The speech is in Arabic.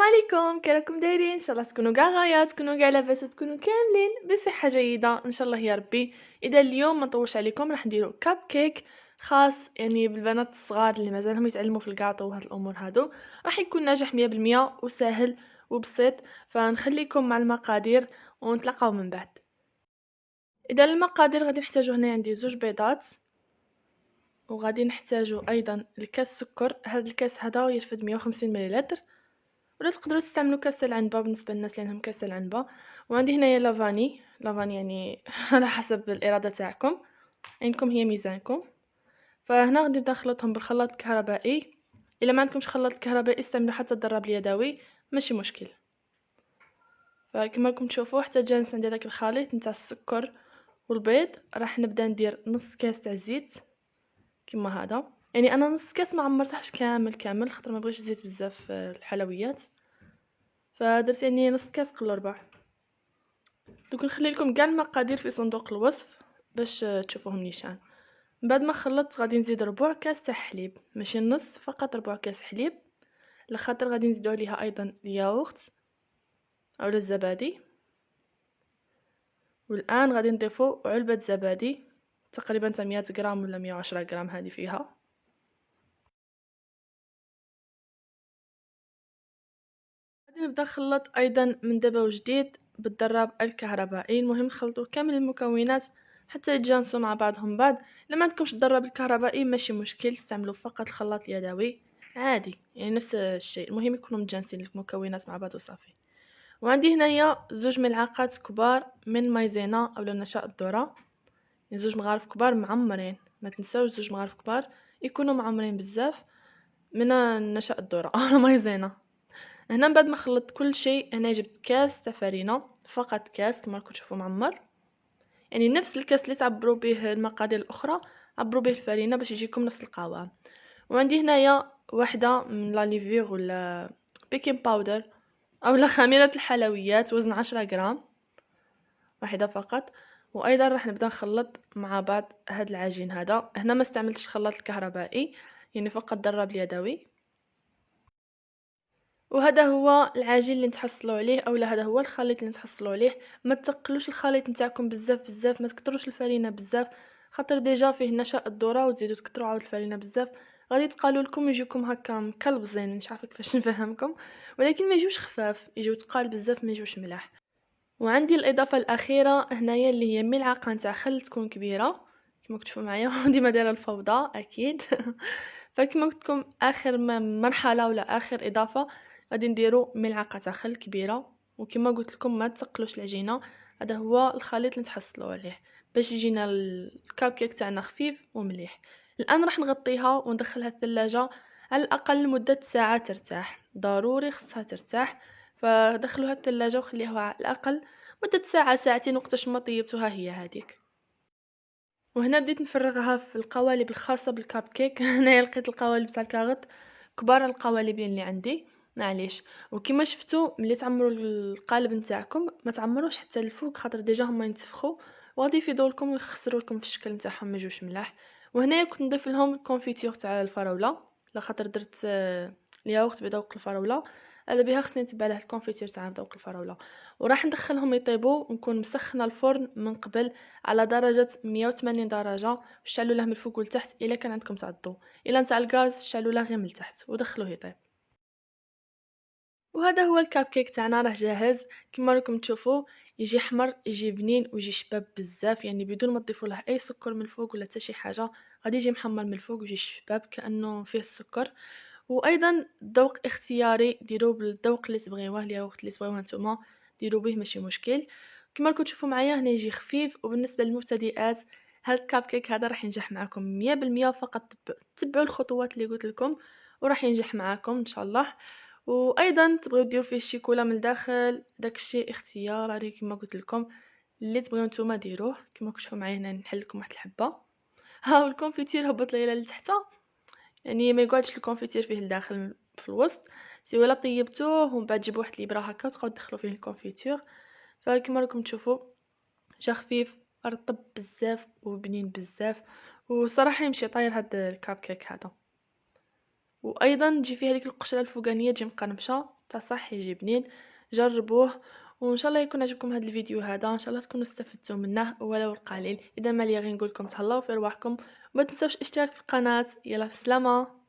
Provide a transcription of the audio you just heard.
عليكم، كي راكم دايرين؟ ان شاء الله تكونوا كاع غايات، تكونوا كاع لاباس، تكونوا كاملين بصحه جيده ان شاء الله يا ربي. اذا اليوم ما نطولش عليكم راح نديرو كاب كيك خاص يعني بالبنات الصغار اللي مازالهم يتعلموا في الكاطو وهاد الامور هادو. راح يكون ناجح 100% وسهل وبسيط، فنخليكم مع المقادير ونتلاقاو من بعد. اذا المقادير غادي نحتاجو هنا عندي 2 بيضات، وغادي نحتاجو ايضا الكاس سكر. هذا الكاس هذا يرفد 150 مليلتر، ولا تقدروا تستعملوا كاس العنبه بالنسبه للناس اللي عندهم كاس العنبه. وعندي هنايا لافاني يعني على حسب الاراده تاعكم، عندكم هي ميزانكم. فهنا غادي نخلطهم بالخلاط الكهربائي. الا ما عندكمش خلاط كهربائي استعملوا حتى الضراب اليدوي، ماشي مشكل. فكما راكم تشوفوا حتى جالس عندي داك الخليط نتاع السكر والبيض. راح نبدا ندير نص كاس تاع الزيت كما هذا. يعني انا نص كاس ما عمرتهش كامل خاطر ما بغيتش الزيت بزاف في الحلويات، فدرت يعني نص كاس قل ربع. دوك نخلي لكم كاع المقادير في صندوق الوصف باش تشوفوهم نيشان. من بعد ما خلطت غادي نزيد ربع كاس تاع حليب، ماشي نص، فقط ربع كاس حليب، لخاطر غادي نزيدو عليها ايضا الياغورت او الزبادي. والان غادي نضيفو علبه زبادي تقريبا تاع 100 غرام ولا 110 غرام هذه فيها. غادي نبدا نخلط ايضا من دابا وجديد بالضراب الكهربائي. المهم خلطوا كامل المكونات حتى يتجانسوا مع بعضهم بعض. لما عندكمش الضراب الكهربائي ماشي مشكل، استعملوا فقط الخلاط اليدوي عادي، يعني نفس الشيء، المهم يكونوا متجانسين المكونات مع بعض وصافي. وعندي هنايا 2 ملعقات كبار من مايزينا او نشاء الذره، يعني 2 مغارف كبار معمرين، ما تنساوش 2 مغارف كبار يكونوا معمرين بزاف من نشاء الذره او مايزينا. هنا من بعد ما خلطت كل شيء، هنا جبت كاس تاع فرينه، فقط كاس كما راكم تشوفوا معمر، يعني نفس الكاس اللي تعبروا به المقادير الاخرى عبروا به الفرينه باش يجيكم نفس القوام. وعندي هنايا واحده من لا ليفير ولا بيكين باودر او لا خميره الحلويات وزن 10 غرام، واحده فقط. وايضا راح نبدا نخلط مع بعض هذا العجين هذا. هنا ما استعملتش الخلاط الكهربائي، يعني فقط ضرب اليدوي. وهذا هو العجين اللي نتحصلوا عليه، اولا هذا هو الخليط اللي نتحصلوا عليه. ما تقلوش الخليط نتاعكم بزاف، ما تكثروش الفرينه بزاف، خاطر ديجا فيه نشاء الذره وتزيدوا تكثروا عاود الفرينه بزاف غادي تقالوا لكم يجيكم هكا مكلبزين، مش عارفه كيفاش نفهمكم، ولكن ما يجوش خفاف، يجوا تقال بزاف ما يجوش ملاح. وعندي الاضافه الاخيره هنايا اللي هي ملعقه نتاع خل تكون كبيره كما كتشوفوا معايا ديما دايره الفوضى اكيد. فكما قلت لكم اخر مرحله ولا اخر اضافه غادي نديرو ملعقه تاع خل كبيره. وكما قلت لكم ما تثقلوش العجينه، هذا هو الخليط اللي نتحصلوا عليه باش يجينا الكاب كيك تاعنا خفيف ومليح. الان راح نغطيها وندخلها الثلاجه على الاقل لمده ساعه ترتاح، ضروري خصها ترتاح. فدخلوها الثلاجه وخليوها على الاقل مده ساعه ساعتين وقتاش ما طيبتوها هي هذيك. وهنا بديت نفرغها في القوالب الخاصه بالكاب كيك. هنايا لقيت القوالب تاع الكاغط كبار القوالب اللي عندي، معليش. وكما شفتوا ملي تعمروا القالب نتاعكم ما تعمروش حتى الفوق خاطر ديجا هما ينتفخوا وغادي يفيدوا لكم ويخسروا لكم في الشكل نتاعهم ما يجوش ملاح. وهنايا كنت نضيف لهم الكونفيتور تاع الفراوله، لخاطر درت الياغورت بذوق الفراوله، على بها خصني نتبع له الكونفيتور تاع ذوق الفراوله. وراح ندخلهم يطيبوا ونكون مسخنه الفرن من قبل على درجه 180 درجه، وشعلوا له من الفوق والتحت الا كان عندكم تاع الضو، الا نتاع الغاز شعلوا له غير من التحت ودخلوه يطيب. وهذا هو الكاب كيك تاعنا راه جاهز كما راكم تشوفوا، يجي حمر يجي بنين ويجي شباب بزاف، يعني بدون ما تضيفوا له اي سكر من الفوق ولا حتى شي حاجه، غادي يجي محمر من الفوق ويجي شباب كانه فيه السكر. وايضا الذوق اختياري، ديروا بالذوق اللي تبغيوه، الياغورت اللي تبغيوه نتوما ديروا به ماشي مشكل. كما راكم تشوفوا معايا هنا يجي خفيف. وبالنسبه للمبتدئات هاد الكاب كيك هذا راح ينجح معكم 100%، فقط تبعوا الخطوات اللي قلت لكم وراح ينجح معكم ان شاء الله. وايضا تبغيو ديروا فيه الشيكولا من الداخل، داكشي اختياري كما قلت لكم، اللي تبغيو نتوما ديروه. كما كتشوفوا معايا هنا نحل لكم واحد الحبه. ها الكونفيتير هبط لي لتحت، يعني ما يقعدش الكونفيتير فيه الداخل في الوسط، سي ولا طيبتوه ومن بعد تجيبوا واحد الابره هكا وتبقاو تدخلوا فيه الكونفيتير. فكما راكم تشوفوا جا خفيف رطب بزاف وبنين بزاف، وصراحه يمشي طاير هاد الكاب كيك هذا. وايضا تجي فيه هذيك القشره الفوقانيه تجي مقرمشه بصح صح يجي بنين. جربوه وان شاء الله يكون عجبكم هذا الفيديو هذا، ان شاء الله تكونوا استفدتوا منه ولو القليل. اذا ما لي غير نقول لكم تهلاو في رواحكم وما تنسوش الاشتراك في القناه. يلا سلامه.